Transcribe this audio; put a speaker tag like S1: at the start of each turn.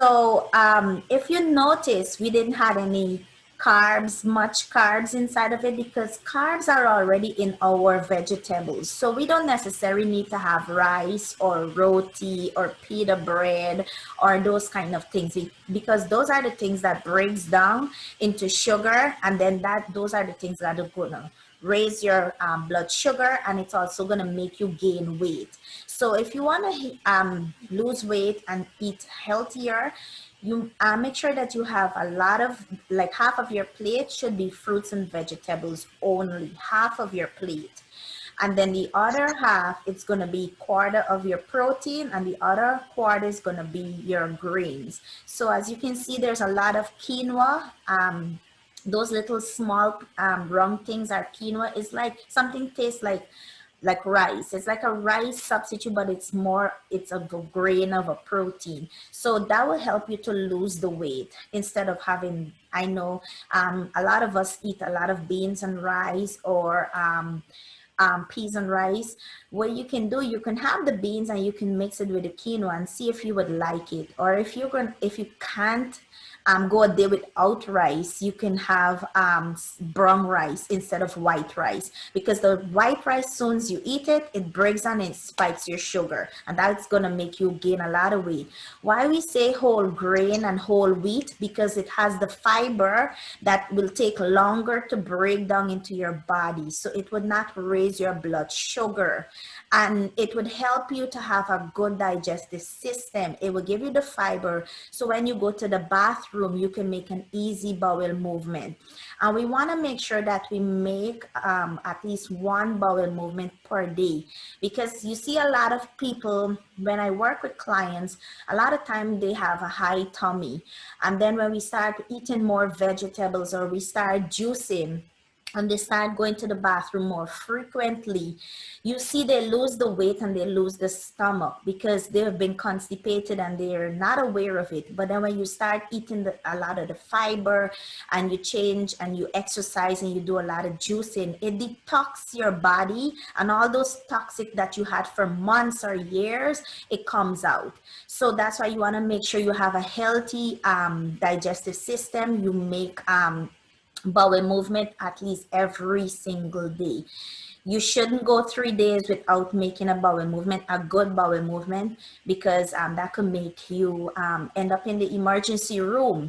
S1: So if you notice, we didn't have any much carbs inside of it because carbs are already in our vegetables. So we don't necessarily need to have rice or roti or pita bread or those kind of things because those are the things that breaks down into sugar, and then those are the things that are gonna raise your blood sugar, and it's also going to make you gain weight. So if you want to lose weight and eat healthier, you make sure that you have a lot of, like, half of your plate should be fruits and vegetables only, half of your plate. And then the other half, it's going to be quarter of your protein, and the other quarter is going to be your grains. So as you can see, there's a lot of quinoa. Those little small round things are quinoa. It's like something tastes like rice. It's like a rice substitute, but it's a grain of a protein. So that will help you to lose the weight instead of having, I know a lot of us eat a lot of beans and rice, or peas and rice. What you can do, you can have the beans and you can mix it with the quinoa and see if you would like it. Or if you can't go a day without rice, you can have brown rice instead of white rice, because the white rice, soon as you eat it, it breaks down and it spikes your sugar, and that's going to make you gain a lot of weight. Why we say whole grain and whole wheat? Because it has the fiber that will take longer to break down into your body, so it would not raise your blood sugar, and it would help you to have a good digestive system. It will give you the fiber, so when you go to the bathroom, you can make an easy bowel movement. And we want to make sure that we make at least one bowel movement per day, because you see a lot of people, when I work with clients, a lot of time they have a high tummy, and then when we start eating more vegetables or we start juicing and they start going to the bathroom more frequently, you see they lose the weight and they lose the stomach because they have been constipated and they're not aware of it. But then when you start eating a lot of the fiber, and you change and you exercise and you do a lot of juicing, it detox your body, and all those toxic that you had for months or years, it comes out. So that's why you want to make sure you have a healthy digestive system. You make bowel movement at least every single day. You shouldn't go 3 days without making a bowel movement, a good bowel movement, because that could make you end up in the emergency room.